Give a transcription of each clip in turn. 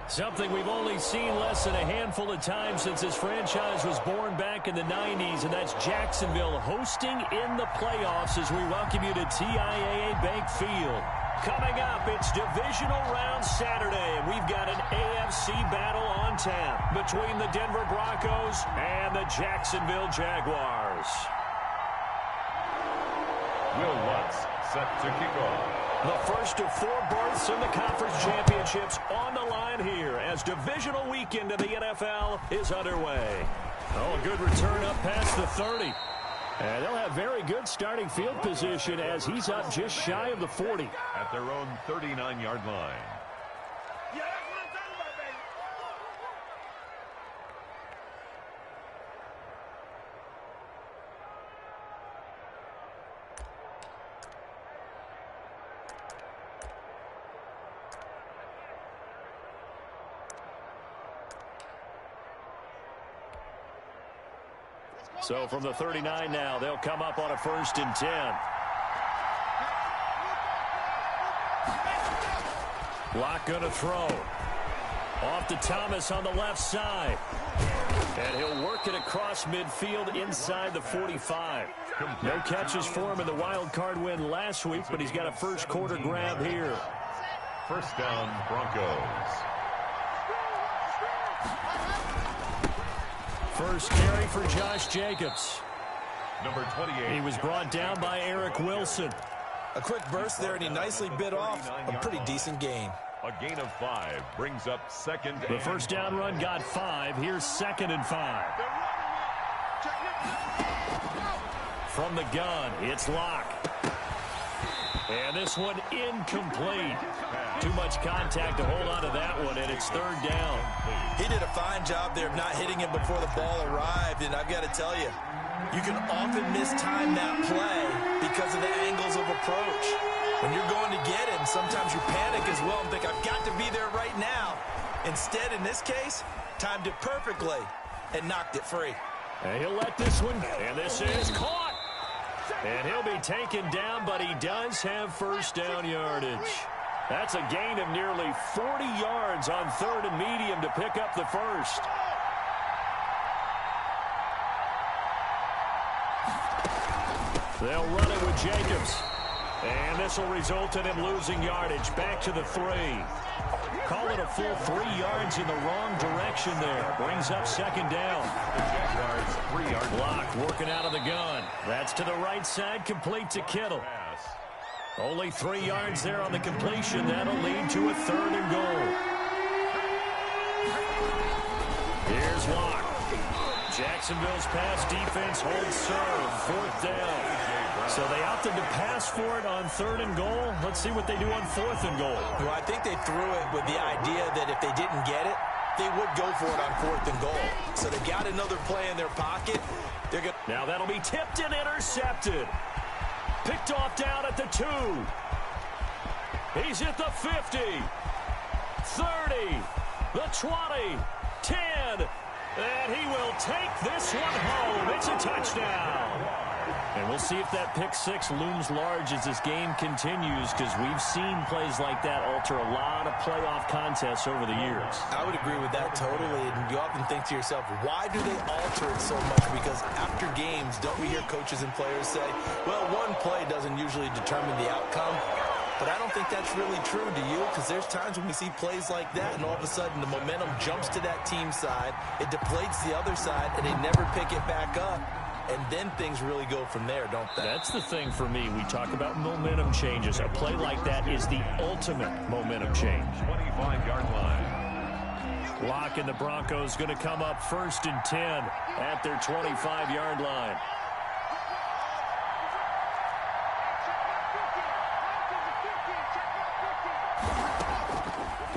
Something we've only seen less than a handful of times since this franchise was born back in the 90s, and that's Jacksonville hosting in the playoffs as we welcome you to TIAA Bank Field. Coming up, it's Divisional Round Saturday, and we've got an AFC battle on tap between the Denver Broncos and the Jacksonville Jaguars. Will Lutz set to kick off. The first of 4 berths in the conference championships on the line here as divisional weekend in the NFL is underway. Oh, a good return up past the 30. And they'll have very good starting field position as he's up just shy of the 40. At their own 39-yard line. So from the 39 now, they'll come up on a 1st and 10. Locke going to throw. Off to Thomas on the left side. And he'll work it across midfield inside the 45. No catches for him in the wild card win last week, but he's got a first quarter grab here. First down, Broncos. First carry for Josh Jacobs. Number 28. He was brought down by Eric Wilson. A quick burst there, and he nicely bit off a pretty decent gain. A gain of 5 brings up second. The first down run got 5. Here's 2nd and 5. From the gun, it's Locke. And this one incomplete. Too much contact to hold on to that one, and it's 3rd down. He did a fine job there of not hitting him before the ball arrived, and I've got to tell you, you can often mistime that play because of the angles of approach. When you're going to get him, sometimes you panic as well and think, I've got to be there right now. Instead, in this case, timed it perfectly and knocked it free. And he'll let this one, and this is caught. And he'll be taken down, but he does have first down yardage. That's a gain of nearly 40 yards on 3rd and medium to pick up the first. They'll run it with Jacobs. And this will result in him losing yardage back to the 3. Call it a full 3 yards in the wrong direction there. Brings up 2nd down. The Jaguars 3-yard block working out of the gun. That's to the right side, complete to Kittle. Only 3 yards there on the completion. That'll lead to a 3rd and goal. Here's Locke. Jacksonville's pass defense holds serve. 4th down. So they opted to pass for it on 3rd and goal. Let's see what they do on 4th and goal. Well, I think they threw it with the idea that if they didn't get it, they would go for it on 4th and goal. So they got another play in their pocket. They're going. Now that'll be tipped and intercepted. Picked off down at the 2. He's at the 50. 30. The 20. 10. And he will take this one home. It's a touchdown. And we'll see if that pick 6 looms large as this game continues, because we've seen plays like that alter a lot of playoff contests over the years. I would agree with that totally. And you often think to yourself, why do they alter it so much? Because after games, don't we hear coaches and players say, well, one play doesn't usually determine the outcome. But I don't think that's really true, do you? Because there's times when we see plays like that, and all of a sudden the momentum jumps to that team side, it deflates the other side, and they never pick it back up. And then things really go from there, don't they? That's the thing for me. We talk about momentum changes. A play like that is the ultimate momentum change. 25-yard line. Locke and the Broncos going to come up 1st and 10 at their 25-yard line.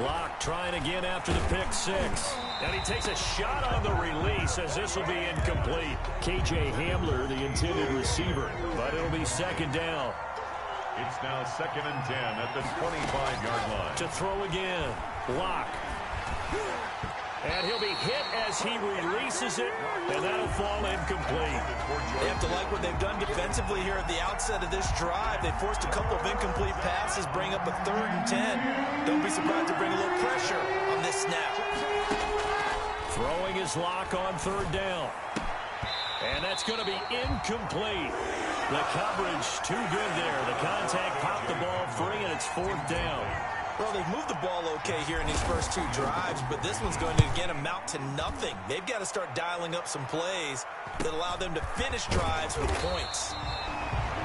Locke trying again after the pick 6. And he takes a shot on the release as this will be incomplete. KJ Hamler, the intended receiver, but it'll be 2nd down. It's now 2nd and 10 at the 25-yard line. To throw again, Locke. And he'll be hit as he releases it, and that'll fall incomplete. They have to like what they've done defensively here at the outset of this drive. They forced a couple of incomplete passes, bring up a 3rd and 10. Don't be surprised to bring a little pressure on this snap. is Locke on third down. And that's going to be incomplete. The coverage too good there. The contact popped the ball free, and it's fourth down. Well, they've moved the ball okay here in these first two drives, but this one's going to, again, amount to nothing. They've got to start dialing up some plays that allow them to finish drives with points.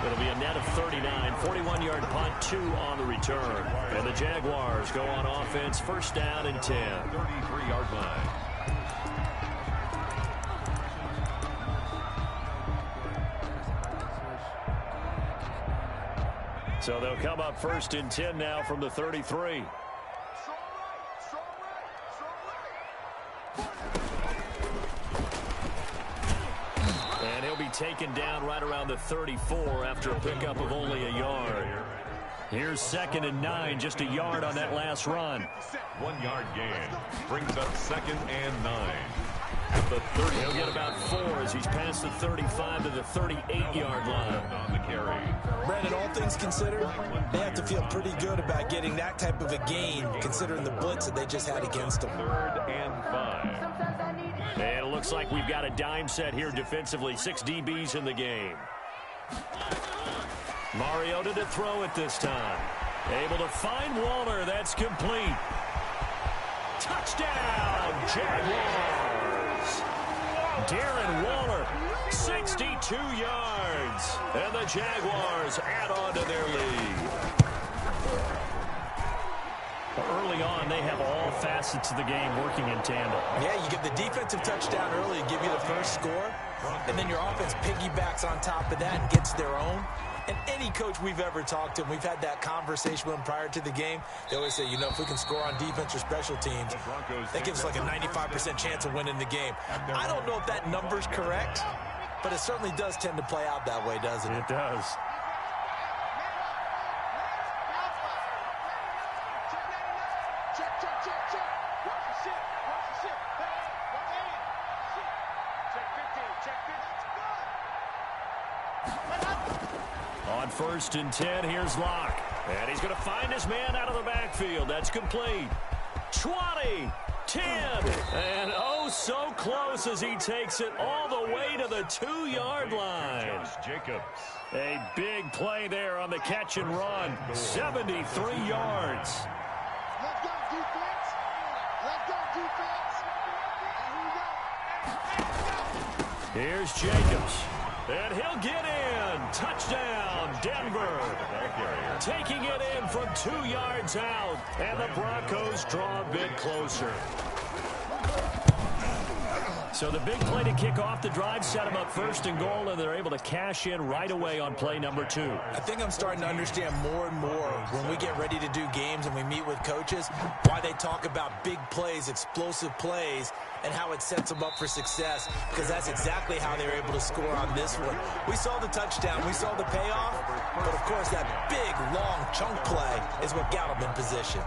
It'll be a net of 39, 41-yard punt, 2 on the return. And the Jaguars go on offense, first down and 10. 33-yard line. So they'll come up first and 10 now from the 33. And he'll be taken down right around the 34 after a pickup of only a yard. Here's 2nd and 9, just a yard on that last run. 1-yard gain brings up 2nd and 9. At the 30, he'll get about 4 as he's past the 35 to the 38-yard line. On the carry. Brandon, all things considered, they have to feel pretty good about getting that type of a gain, considering the blitz that they just had against them. 3rd and 5. And it looks like we've got a dime set here defensively. 6 DBs in the game. Mariota to throw it this time. Able to find Waller. That's complete. Touchdown, Jaguars. Darren Waller, 62 yards. And the Jaguars add on to their lead. Early on, they have all facets of the game working in tandem. Yeah, you get the defensive touchdown early, give you the first score, and then your offense piggybacks on top of that and gets their own. And any coach we've ever talked to, and we've had that conversation with them prior to the game, they always say, you know, if we can score on defense or special teams, that gives us like a 95% chance of winning the game. I don't know if that number's correct, but it certainly does tend to play out that way, doesn't it? It does. On 1st and 10, here's Locke. And he's going to find his man out of the backfield. That's complete. 20, 10, and oh, so close as he takes it all the way to the 2-yard line. Jacobs. A big play there on the catch and run. 73 yards. Let's go, defense. Let's go, defense. Here's Jacobs. And he'll get in. Touchdown, Denver. Taking it in from 2 yards out. And the Broncos draw a bit closer. So the big play to kick off the drive set them up 1st and goal, and they're able to cash in right away on play number 2. I think I'm starting to understand more and more when we get ready to do games and we meet with coaches why they talk about big plays, explosive plays, and how it sets them up for success, because that's exactly how they were able to score on this one. We saw the touchdown, we saw the payoff, but of course that big, long chunk play is what got them in position.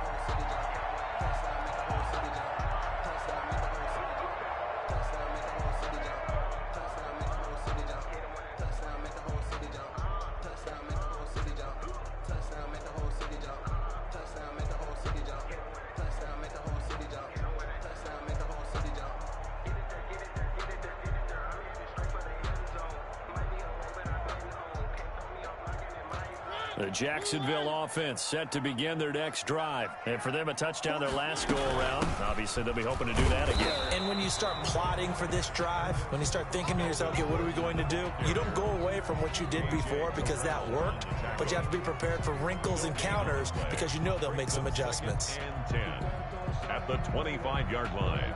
The Jacksonville offense set to begin their next drive. And for them, a touchdown their last go-around. Obviously, they'll be hoping to do that again. And when you start plotting for this drive, when you start thinking to yourself, okay, what are we going to do? You don't go away from what you did before because that worked, but you have to be prepared for wrinkles and counters because you know they'll make some adjustments. And 10 at the 25-yard line.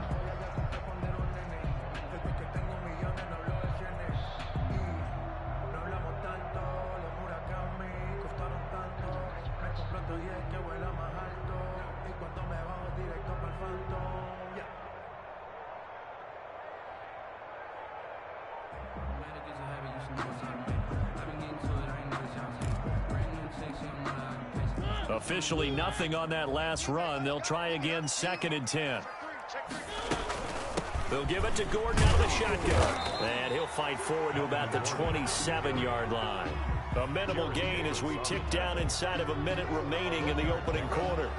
Officially nothing on that last run. They'll try again 2nd and 10. They'll give it to Gordon out of the shotgun. And he'll fight forward to about the 27-yard line. A minimal gain as we tick down inside of a minute remaining in the opening quarter.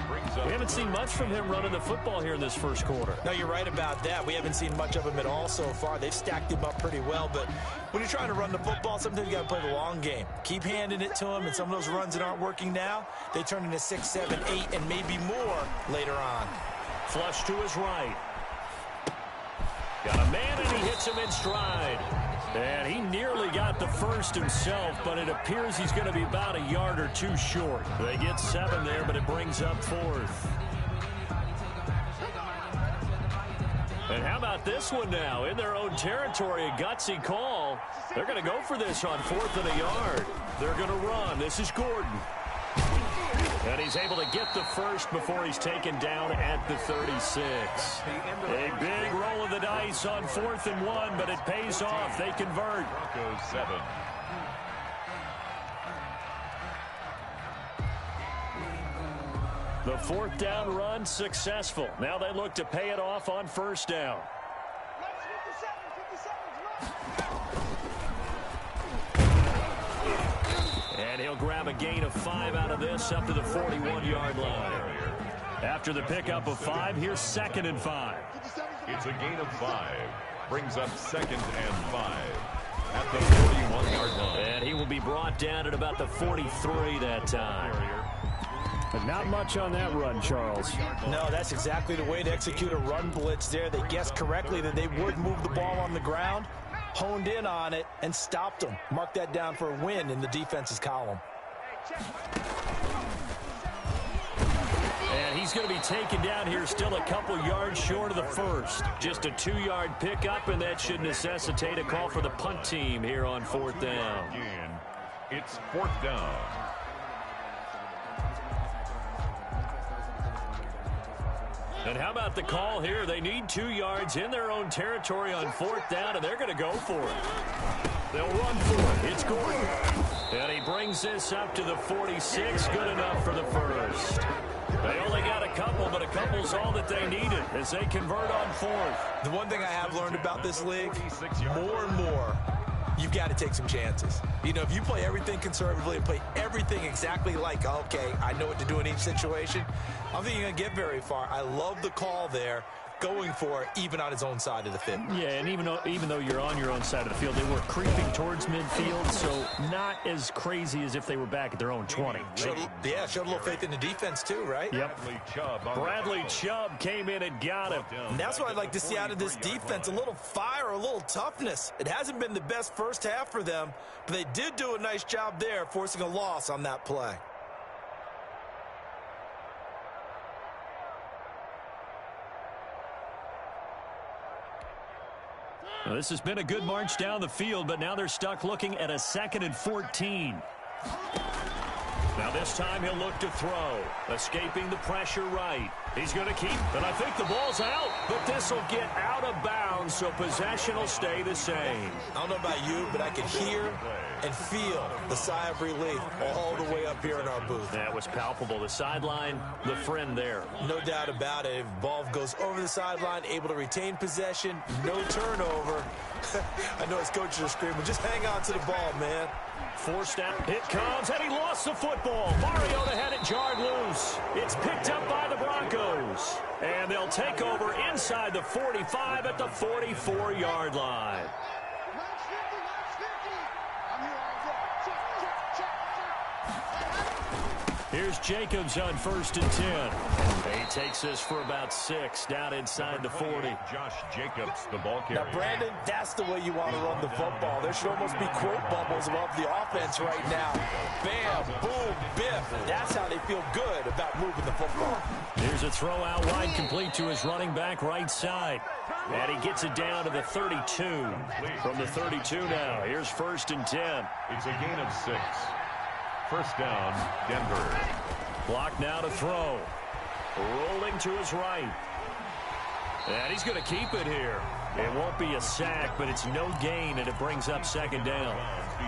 We haven't seen much from him running the football here in this first quarter. No, you're right about that. We haven't seen much of him at all so far. They've stacked him up pretty well, but when you're trying to run the football, sometimes you got to play the long game. Keep handing it to him, and some of those runs that aren't working now, they turn into 6, 7, 8, and maybe more later on. Flush to his right. Got a man, and he hits him in stride. And he nearly got the first himself, but it appears he's going to be about a yard or two short. They get 7 there, but it brings up 4th. And how about this one now? In their own territory, a gutsy call. They're going to go for this on 4th and a yard. They're going to run. This is Gordon. And he's able to get the first before he's taken down at the 36. A big roll of the dice on 4th and 1, but it pays off. They convert. Broncos 7. The 4th down run successful. Now they look to pay it off on 1st down. And he'll grab a gain of 5 out of this up to the 41-yard line. After the pickup of 5, here's 2nd and 5. It's a gain of 5. Brings up 2nd and 5 at the 41-yard line. And he will be brought down at about the 43 that time. But not much on that run, Charles. No, that's exactly the way to execute a run blitz there. They guessed correctly that they would move the ball on the ground, honed in on it, and stopped them. Mark that down for a win in the defense's column. And he's going to be taken down here still a couple yards short of the first. Just a 2-yard pickup, and that should necessitate a call for the punt team here on 4th down. Again, it's 4th down. And how about the call here? They need 2 yards in their own territory on 4th down, and they're going to go for it. They'll run for it. It's Gordon. And he brings this up to the 46. Good enough for the first. They only got a couple, but a couple's all that they needed as they convert on 4th. The one thing I have learned about this league, more and more, you've got to take some chances. You know, if you play everything conservatively and play everything exactly like, okay, I know what to do in each situation, I don't think you're going to get very far. I love the call there, going for it, even on his oon side of the field. Yeah, and even though you're on your own side of the field, they were creeping towards midfield, so not as crazy as if they were back at their own 20. Showed a little faith in the defense too, right? Yep. Bradley Chubb came in and got him. And that's what I'd like to see out of this defense, a little fire, a little toughness. It hasn't been the best first half for them, but they did do a nice job there, forcing a loss on that play. Well, this has been a good march down the field, but now they're stuck looking at a 2nd and 14. Now this time he'll look to throw. Escaping the pressure right. He's going to keep, and I think the ball's out. But this will get out of bounds, so possession will stay the same. I don't know about you, but I can hear and feel the sigh of relief all the way up here in our booth. That was palpable. The sideline, the friend there. No doubt about it. If the ball goes over the sideline, able to retain possession, no turnover. I know his coaches are screaming, just hang on to the ball, man. Forced out, it comes, and he lost the football. Mariota had it jarred loose. It's picked up by the Broncos. And they'll take over inside the 45 at the 44-yard line. Here's Jacobs on 1st and 10. He takes this for about 6 down inside the 40. Josh Jacobs, the ball carrier. Now, Brandon, that's the way you want to run the football. There should almost be quote bubbles above the offense right now. Bam, boom, biff. That's how they feel good about moving the football. Here's a throw out wide, complete to his running back right side. And he gets it down to the 32. From the 32 now, here's 1st and 10. It's a gain of 6. 1st down, Denver. Block now to throw. Rolling to his right. And he's going to keep it here. It won't be a sack, but it's no gain, and it brings up 2nd down.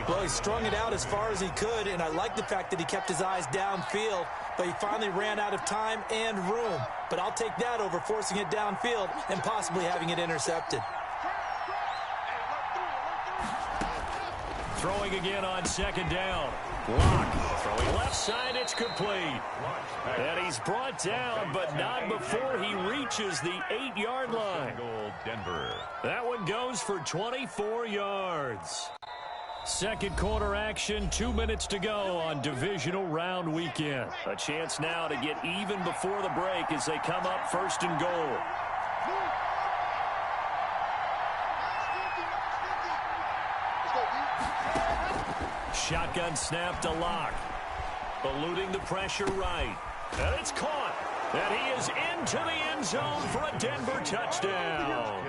Well, he strung it out as far as he could, and I like the fact that he kept his eyes downfield, but he finally ran out of time and room. But I'll take that over forcing it downfield and possibly having it intercepted. Throwing again on second down. Lock throwing left side. It's complete. And he's brought down, but not before he reaches the 8-yard line. Denver. That one goes for 24 yards. Second quarter action, 2 minutes to go on divisional round weekend. A chance now to get even before the break as they come up first and goal. Shotgun snap to Lock. Eluding the pressure right. And it's caught. And he is into the end zone for a Denver touchdown.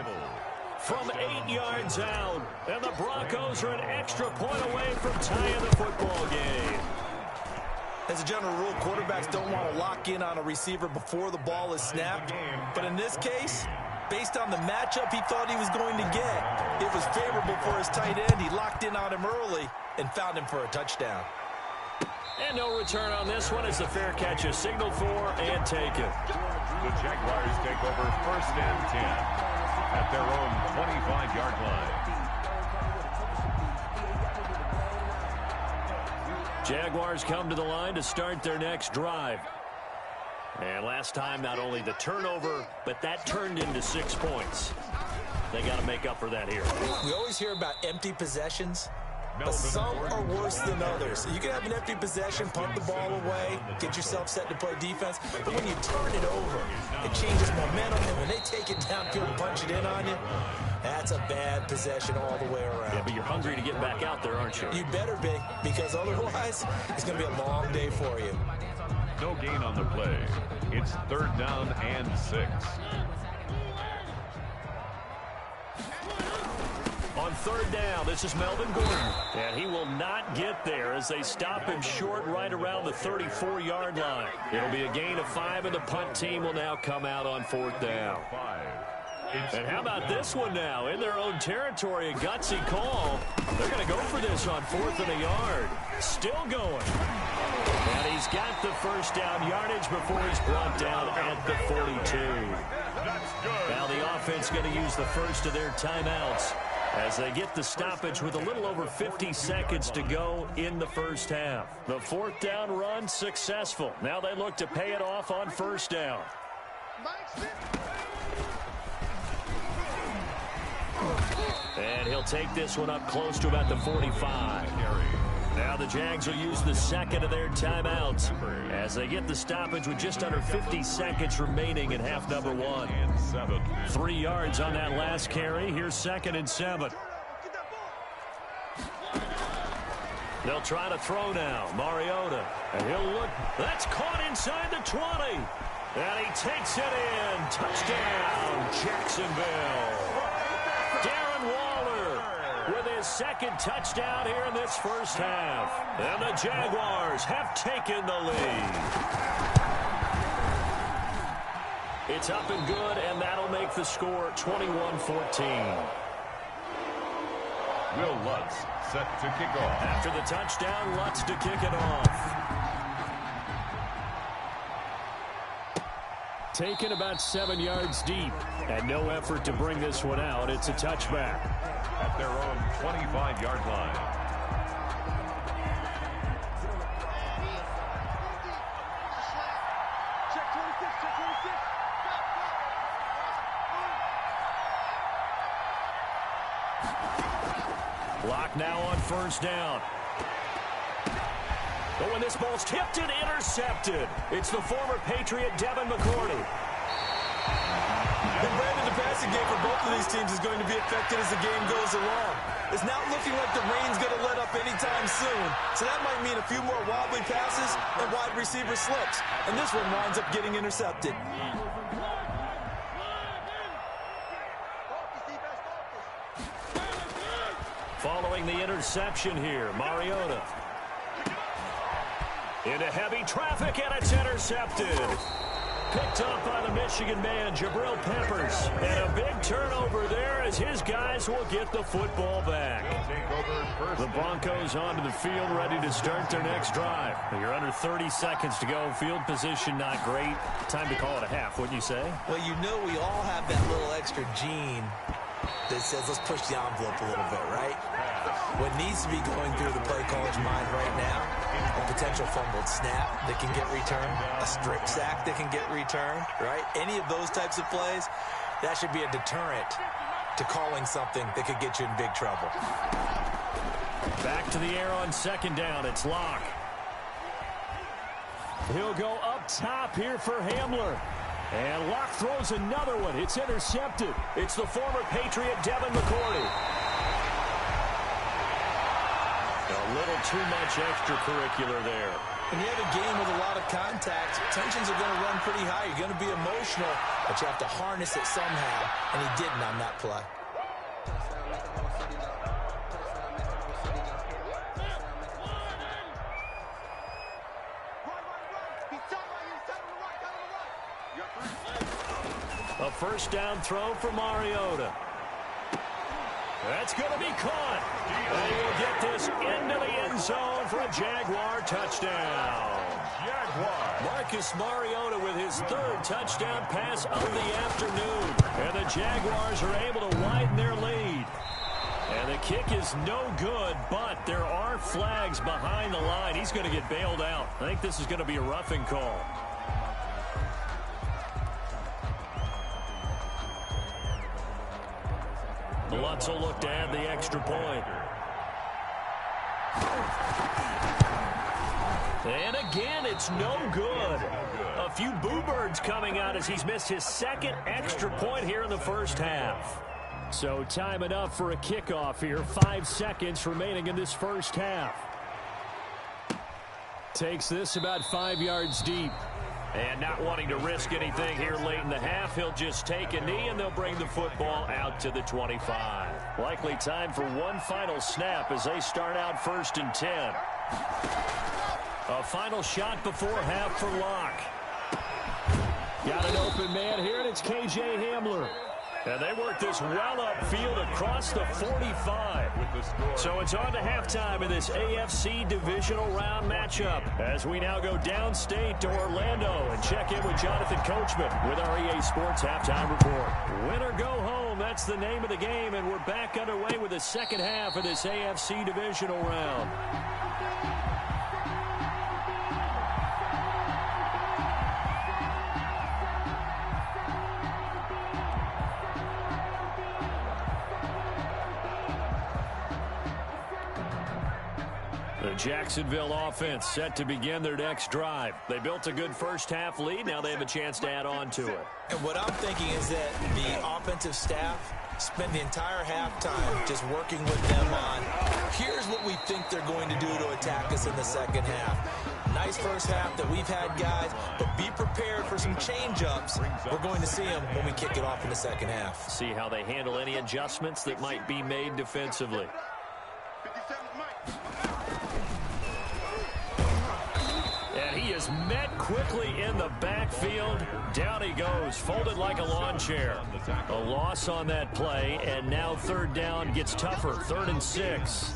From 8 yards out. And the Broncos are an extra point away from tying the football game. As a general rule, quarterbacks don't want to lock in on a receiver before the ball is snapped. But in this case, based on the matchup he thought he was going to get, it was favorable for his tight end. He locked in on him early and found him for a touchdown. And no return on this one as the fair catch is signaled for and taken. The Jaguars take over first and 10 at their own 25-yard line. Jaguars come to the line to start their next drive. And last time, not only the turnover, but that turned into 6 points. They got to make up for that here. We always hear about empty possessions, but some are worse than others. You can have an empty possession, punt the ball away, get yourself set to play defense, but when you turn it over, it changes momentum, and when they take it downfield and punch it in on you, that's a bad possession all the way around. Yeah, but you're hungry to get back out there, aren't you? You better be, because otherwise, it's going to be a long day for you. No gain on the play. It's third down and 6. On third down, this is Melvin Gordon. And he will not get there as they stop him short right around the 34-yard line. It'll be a gain of 5, and the punt team will now come out on fourth down. And how about this one now? In their own territory, a gutsy call. They're going to go for this on 4th and a yard. Still going. And he's got the first down yardage before he's brought down at the 42. Now the offense going to use the first of their timeouts as they get the stoppage with a little over 50 seconds to go in the first half. The fourth down run successful. Now they look to pay it off on first down. And he'll take this one up close to about the 45. Now the Jags will use the second of their timeouts as they get the stoppage with just under 50 seconds remaining in half number 1. 3 yards on that last carry. Here's 2nd and 7. They'll try to throw now. Mariota. And he'll look. That's caught inside the 20. And he takes it in. Touchdown, Jacksonville. With his second touchdown here in this first half. And the Jaguars have taken the lead. It's up and good, and that'll make the score 21-14. Will Lutz set to kick off. After the touchdown, Lutz to kick it off. Taken about 7 yards deep, and no effort to bring this one out. It's a touchback. At their own 25-yard line. Lock now on first down. But when this ball's tipped and intercepted, it's the former Patriot Devin McCourty. And Brandon, the passing game for both of these teams is going to be affected as the game goes along. It's not looking like the rain's going to let up anytime soon. So that might mean a few more wobbly passes and wide receiver slips. And this one winds up getting intercepted. Following the interception here, Mariota. Into heavy traffic, and it's intercepted. Picked up by the Michigan man, Jabril Peppers. And a big turnover there as his guys will get the football back. The Broncos onto the field, ready to start their next drive. You're under 30 seconds to go. Field position not great. Time to call it a half, wouldn't you say? Well, you know we all have that little extra gene that says let's push the envelope a little bit, right? What needs to be going through the play caller's mind right now, a potential fumbled snap that can get returned, a strip sack that can get returned, right? Any of those types of plays, that should be a deterrent to calling something that could get you in big trouble. Back to the air on second down. It's Locke. He'll go up top here for Hamler. And Locke throws another one. It's intercepted. It's the former Patriot Devin McCourty. A little too much extracurricular there. When you have a game with a lot of contact, tensions are going to run pretty high. You're going to be emotional, but you have to harness it somehow, and he didn't on that play. A first down throw for Mariota. That's going to be caught. And he'll get this into the end zone for a Jaguar touchdown. Marcus Mariota with his third touchdown pass of the afternoon. And the Jaguars are able to widen their lead. And the kick is no good, but there are flags behind the line. He's going to get bailed out. I think this is going to be a roughing call. Lutz will look to add the extra point. And again, it's no good. A few boo birds coming out as he's missed his second extra point here in the first half. So time enough for a kickoff here. 5 seconds remaining in this first half. Takes this about 5 yards deep. And not wanting to risk anything here late in the half, he'll just take a knee and they'll bring the football out to the 25. Likely time for one final snap as they start out 1st and 10. A final shot before half for Locke. Got an open man here, and it's K.J. Hamler. And they work this well upfield across the 45. So it's on to halftime in this AFC divisional round matchup as we now go downstate to Orlando and check in with Jonathan Coachman with our EA Sports Halftime Report. Win or go home, that's the name of the game, and we're back underway with the second half of this AFC divisional round. The Jacksonville offense set to begin their next drive. They built a good first half lead. Now they have a chance to add on to it. And what I'm thinking is that the offensive staff spent the entire halftime just working with them on, here's what we think they're going to do to attack us in the second half. Nice first half that we've had, guys, but be prepared for some change-ups. We're going to see them when we kick it off in the second half. See how they handle any adjustments that might be made defensively. And he is met quickly in the backfield. Down he goes, folded like a lawn chair. A loss on that play, and now third down gets tougher. 3rd and 6.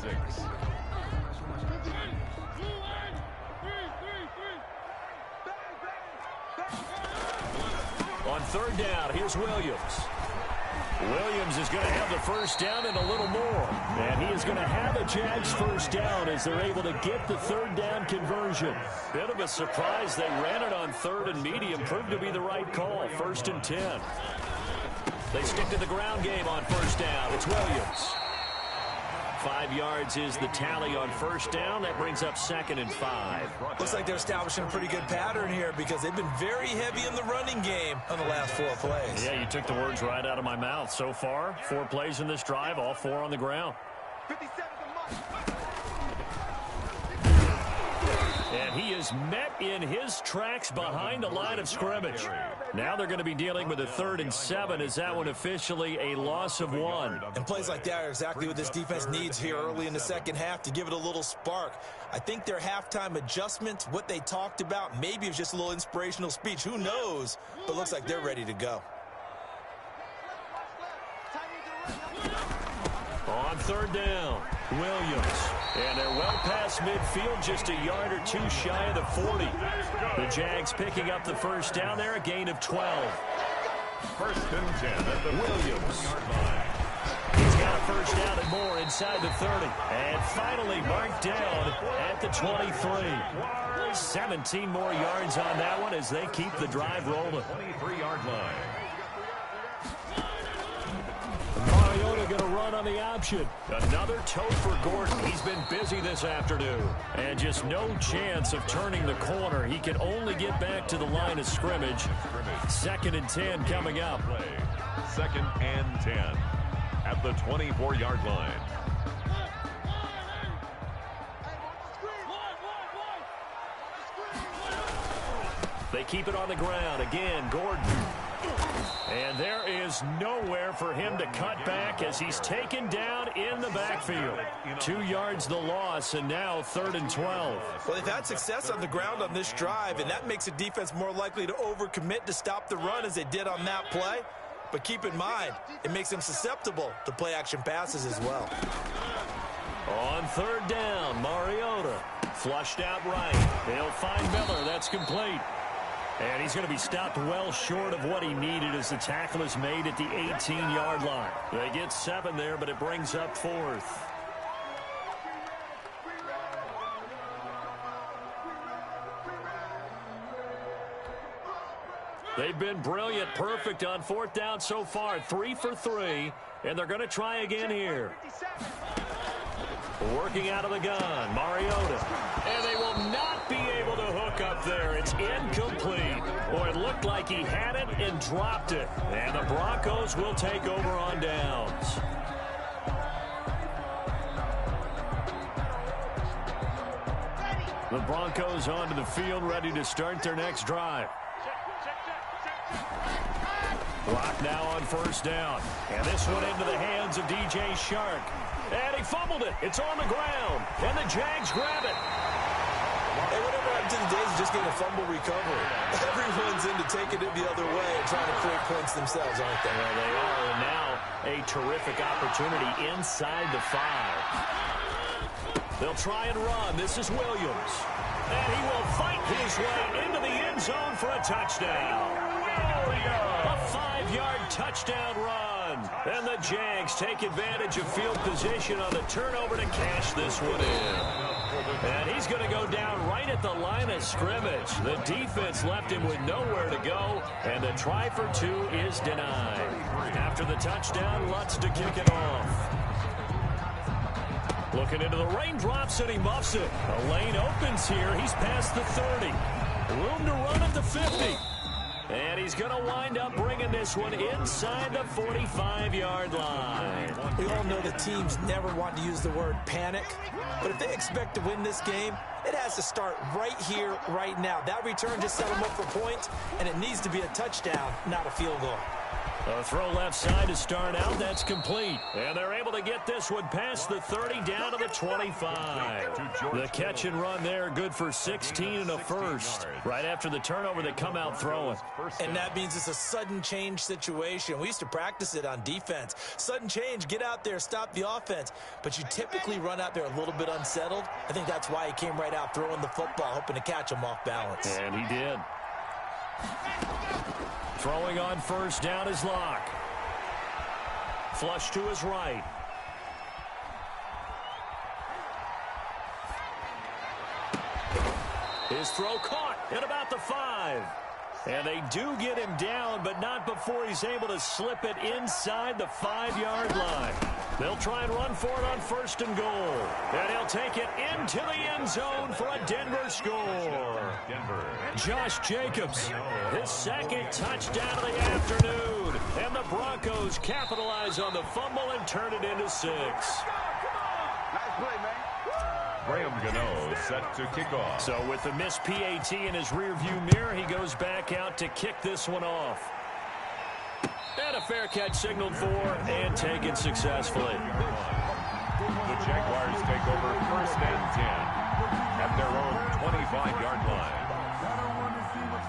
On third down, here's Williams. Williams is going to have the first down and a little more. And he is going to have a Jags first down as they're able to get the third down conversion. Bit of a surprise. They ran it on 3rd and medium. Proved to be the right call. 1st and 10. They stick to the ground game on first down. It's Williams. 5 yards is the tally on first down. That brings up 2nd and 5. Looks like they're establishing a pretty good pattern here because they've been very heavy in the running game on the last 4 plays. Yeah, you took the words right out of my mouth. So far, 4 plays in this drive, all 4 on the ground. And he is met in his tracks behind the line of scrimmage. Now they're going to be dealing with a 3rd and 7. Is that one officially a loss of 1? And plays like that are exactly what this defense needs here early in the second half to give it a little spark. I think their halftime adjustments, what they talked about, maybe it was just a little inspirational speech. Who knows? But looks like they're ready to go. On third down, Williams. And they're well past midfield, just a yard or 2 shy of the 40. The Jags picking up the first down there, a gain of 12. 1st and 10 at the Williams yard line. more inside the 30. And finally marked down at the 23. 17 more yards on that one as they keep the drive rolling. 23-yard line. Mariota going to run on the option. Another toe for Gordon. He's been busy this afternoon. And just no chance of turning the corner. He can only get back to the line of scrimmage. 2nd and 10 coming up. 2nd and 10 at the 24-yard line. They keep it on the ground. Again, Gordon. And there is nowhere for him to cut back as he's taken down in the backfield. 2 yards the loss, and now 3rd and 12. Well, they've had success on the ground on this drive, and that makes a defense more likely to overcommit to stop the run as they did on that play. But keep in mind, it makes them susceptible to play-action passes as well. On 3rd down, Mariota flushed out right. They'll find Miller. That's complete. And he's going to be stopped well short of what he needed as the tackle is made at the 18-yard line. They get 7 there, but it brings up 4th. They've been brilliant, perfect on 4th down so far. 3 for 3, and they're going to try again here. Working out of the gun, Mariota. And they will not be able to hook up there. It's incomplete. Or it looked like he had it and dropped it. And the Broncos will take over on downs. The Broncos onto the field, ready to start their next drive. Block now on 1st down. And this one into the hands of DJ Shark. And he fumbled it. It's on the ground. And the Jags grab it. Hey, whatever happened to the days of just getting a fumble recovery? Everyone's into taking it the other way and trying to create points themselves, aren't they? Well, they are. And now a terrific opportunity inside the 5. They'll try and run. This is Williams. And he will fight his way into the end zone for a touchdown. A 5-yard touchdown run. And the Jags take advantage of field position on the turnover to cash this one in. And he's going to go down right at the line of scrimmage. The defense left him with nowhere to go. And the try for 2 is denied. After the touchdown, Lutz to kick it off. Looking into the raindrops, and he muffs it. A lane opens here. He's past the 30. Room to run at the 50. And he's going to wind up bringing this one inside the 45-yard line. We all know the teams never want to use the word panic. But if they expect to win this game, it has to start right here, right now. That return just set them up for points, and it needs to be a touchdown, not a field goal. A throw left side to start out. That's complete. And they're able to get this one past the 30 down to the 25. The catch and run there, good for 16 and a first. Right after the turnover, they come out throwing. And that means it's a sudden change situation. We used to practice it on defense. Sudden change, get out there, stop the offense. But you typically run out there a little bit unsettled. I think that's why he came right out throwing the football, hoping to catch him off balance. And he did. Throwing on 1st down is Locke. Flush to his right. His throw caught at about the 5. And they do get him down, but not before he's able to slip it inside the 5-yard line. They'll try and run for it on 1st and goal. And he'll take it into the end zone for a Denver score. Josh Jacobs, his 2nd touchdown of the afternoon. And the Broncos capitalize on the fumble and turn it into 6. Nice play, man. Graham Gano set to kick off. So with the missed PAT in his rearview mirror, he goes back out to kick this one off. And a fair catch signaled for and taken successfully. The Jaguars take over 1st and 10 at their own 25-yard line.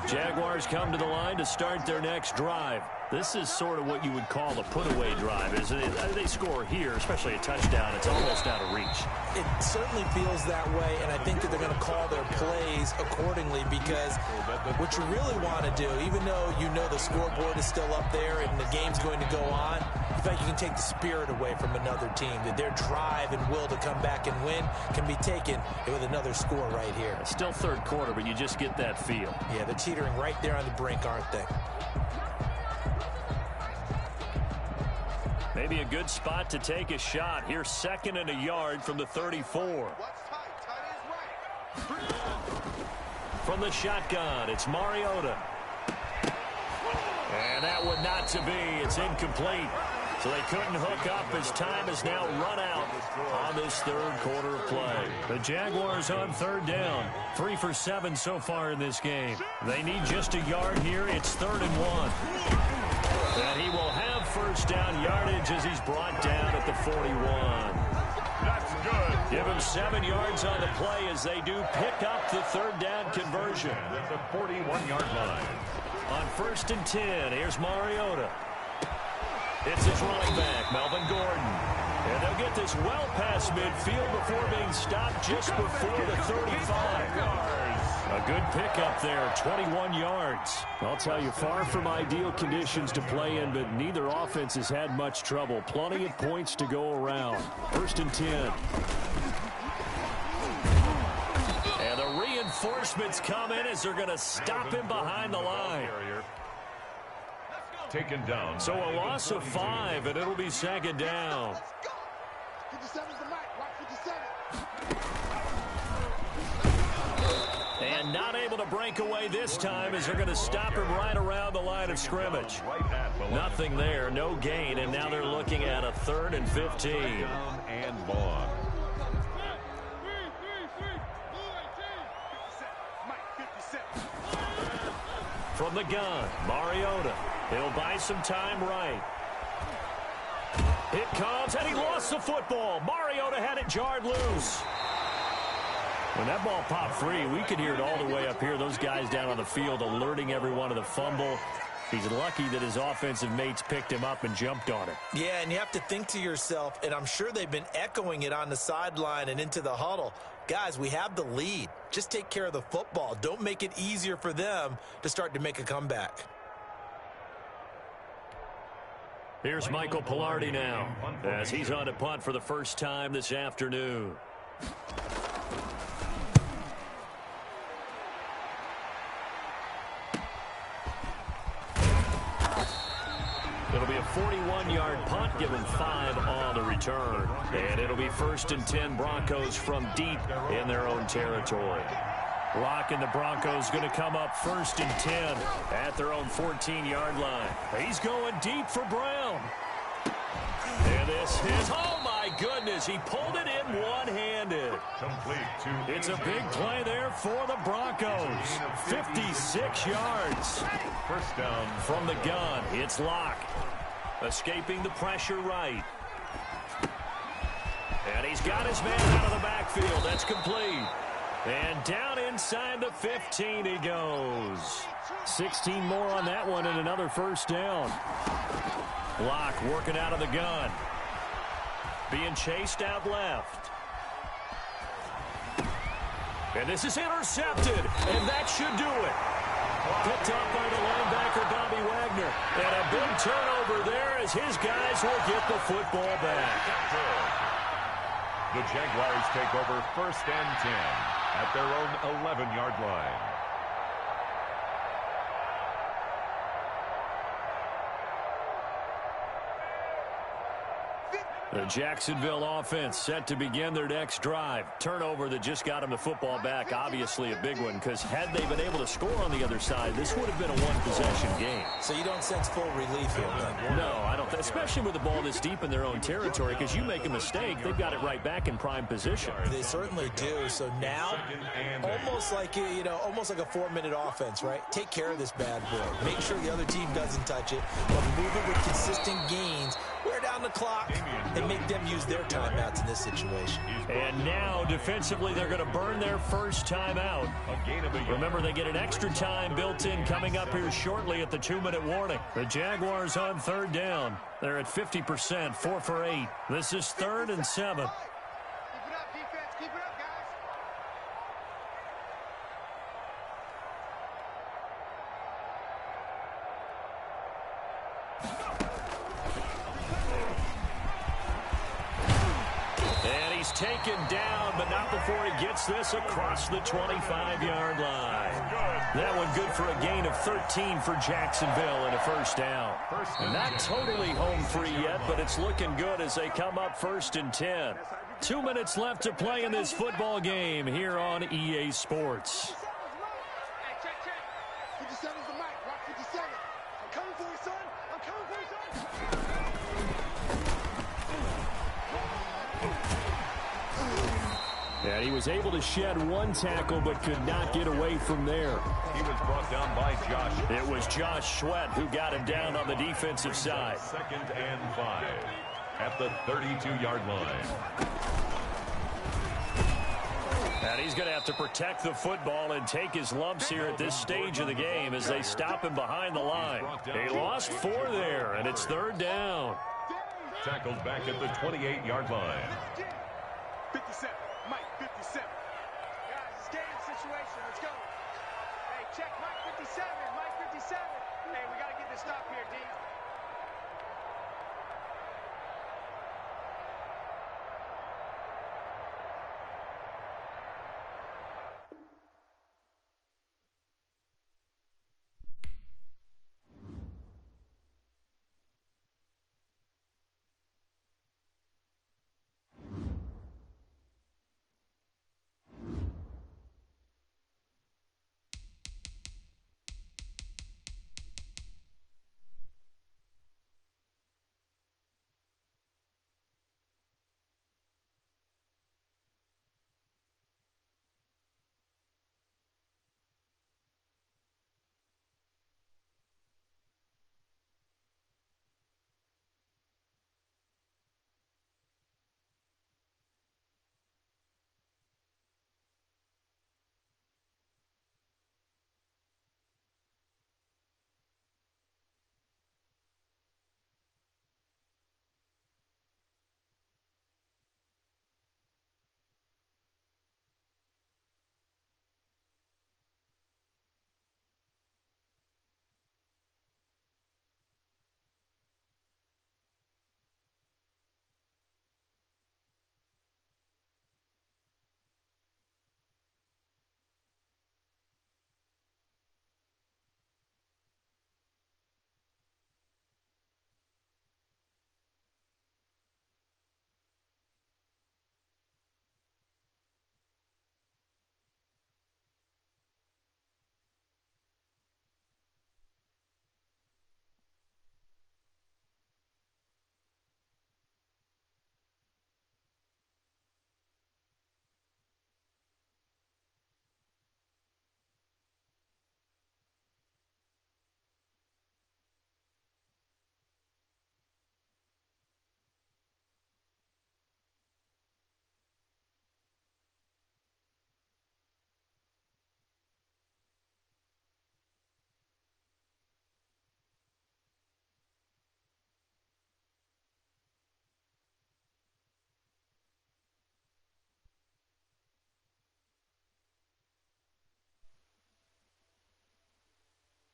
Jaguars come to the line to start their next drive. This is sort of what you would call a put-away drive, isn't it? They score here, especially a touchdown. It's almost out of reach. It certainly feels that way, and I think that they're going to call their plays accordingly because what you really want to do, even though you know the scoreboard is still up there and the game's going to go on, seems like you can take the spirit away from another team, that their drive and will to come back and win can be taken with another score right here. It's still third quarter, but you just get that feel. Yeah, they're teetering right there on the brink, aren't they? Maybe a good spot to take a shot. Here's 2nd and a yard from the 34. From the shotgun, it's Mariota. And that one not to be. It's incomplete. So they couldn't hook up as time is now run out on this third quarter of play. The Jaguars on 3rd down. 3 for 7 so far in this game. They need just a yard here. It's 3rd and 1. And he will have first down yardage as he's brought down at the 41. That's good. Give him 7 yards on the play as they do pick up the 3rd down conversion. At the 41-yard line. On 1st and 10, here's Mariota. It's his running back, Melvin Gordon. And they'll get this well past midfield before being stopped just before the 35. A good pickup there, 21 yards. I'll tell you, far from ideal conditions to play in, but neither offense has had much trouble. Plenty of points to go around. 1st and 10. And the reinforcements come in as they're going to stop him behind the line. Taken down. So a loss of 5, and it'll be 2nd down. 57's the mic. Watch 57. And not able to break away this time as they're going to stop him right around the line of scrimmage. Nothing there, no gain, and now they're looking at a 3rd and 15. And long. From the gun, Mariota. He'll buy some time right. It comes, and he lost the football. Mariota had it jarred loose. When that ball popped free, we could hear it all the way up here. Those guys down on the field alerting everyone of the fumble. He's lucky that his offensive mates picked him up and jumped on it. Yeah, and you have to think to yourself, and I'm sure they've been echoing it on the sideline and into the huddle. Guys, we have the lead. Just take care of the football. Don't make it easier for them to start to make a comeback. Here's Michael Pilardi now as he's on to punt for the first time this afternoon. It'll be a 41-yard punt, give them 5 on the return. And it'll be 1st and 10 Broncos from deep in their own territory. Locke and the Broncos going to come up 1st and 10 at their own 14-yard line. He's going deep for Brown. And this is, oh my goodness, he pulled it in one-handed. Complete to It's a big play there for the Broncos. 56 yards. First down. From the gun, it's Locke. Escaping the pressure right. And he's got his man out of the backfield. That's complete. And down inside the 15 he goes. 16 more on that one and another first down. Locke working out of the gun. Being chased out left. And this is intercepted. And that should do it. Picked up by the linebacker, Bobby Wagner. And a big turnover there as his guys will get the football back. The Jaguars take over 1st and 10 at their own 11-yard line. The Jacksonville offense set to begin their next drive. Turnover that just got them the football back. Obviously a big one, because had they been able to score on the other side, this would have been a one-possession game. So you don't sense full relief here, then? No, I don't. Especially with the ball this deep in their own territory, because you make a mistake, they've got it right back in prime position. They certainly do. So now, almost like almost like a 4-minute offense, right? Take care of this bad boy. Make sure the other team doesn't touch it, but move it with consistent gains. Wear down the clock and make them use their timeouts in this situation. And now, defensively, they're going to burn their first timeout. Remember, they get an extra time built in coming up here shortly at the 2-minute warning. The Jaguars on 3rd down. They're at 50%, 4 for 8. This is 3rd and 7. Keep it up, defense. Keep it up, guys. taken down, but not before he gets this across the 25-yard line. That one good for a gain of 13 for Jacksonville and a first down. Not totally home free yet, but it's looking good as they come up 1st and 10. 2 minutes left to play in this football game here on EA Sports. 57's the mic. Rock 57. I'm coming for you, son. I'm coming for you, son. And he was able to shed one tackle but could not get away from there. He was brought down by Josh. It was Josh Sweat who got him down on the defensive side. 2nd and 5 at the 32-yard line. And he's going to have to protect the football and take his lumps here at this stage of the game as they stop him behind the line. He lost 4 there, and it's 3rd down. Tackled back at the 28-yard line. 57. Mike 57. Guys, it's game situation. Let's go. Hey, check Mike 57. Mike 57. Hey, we got to get this stop here, D.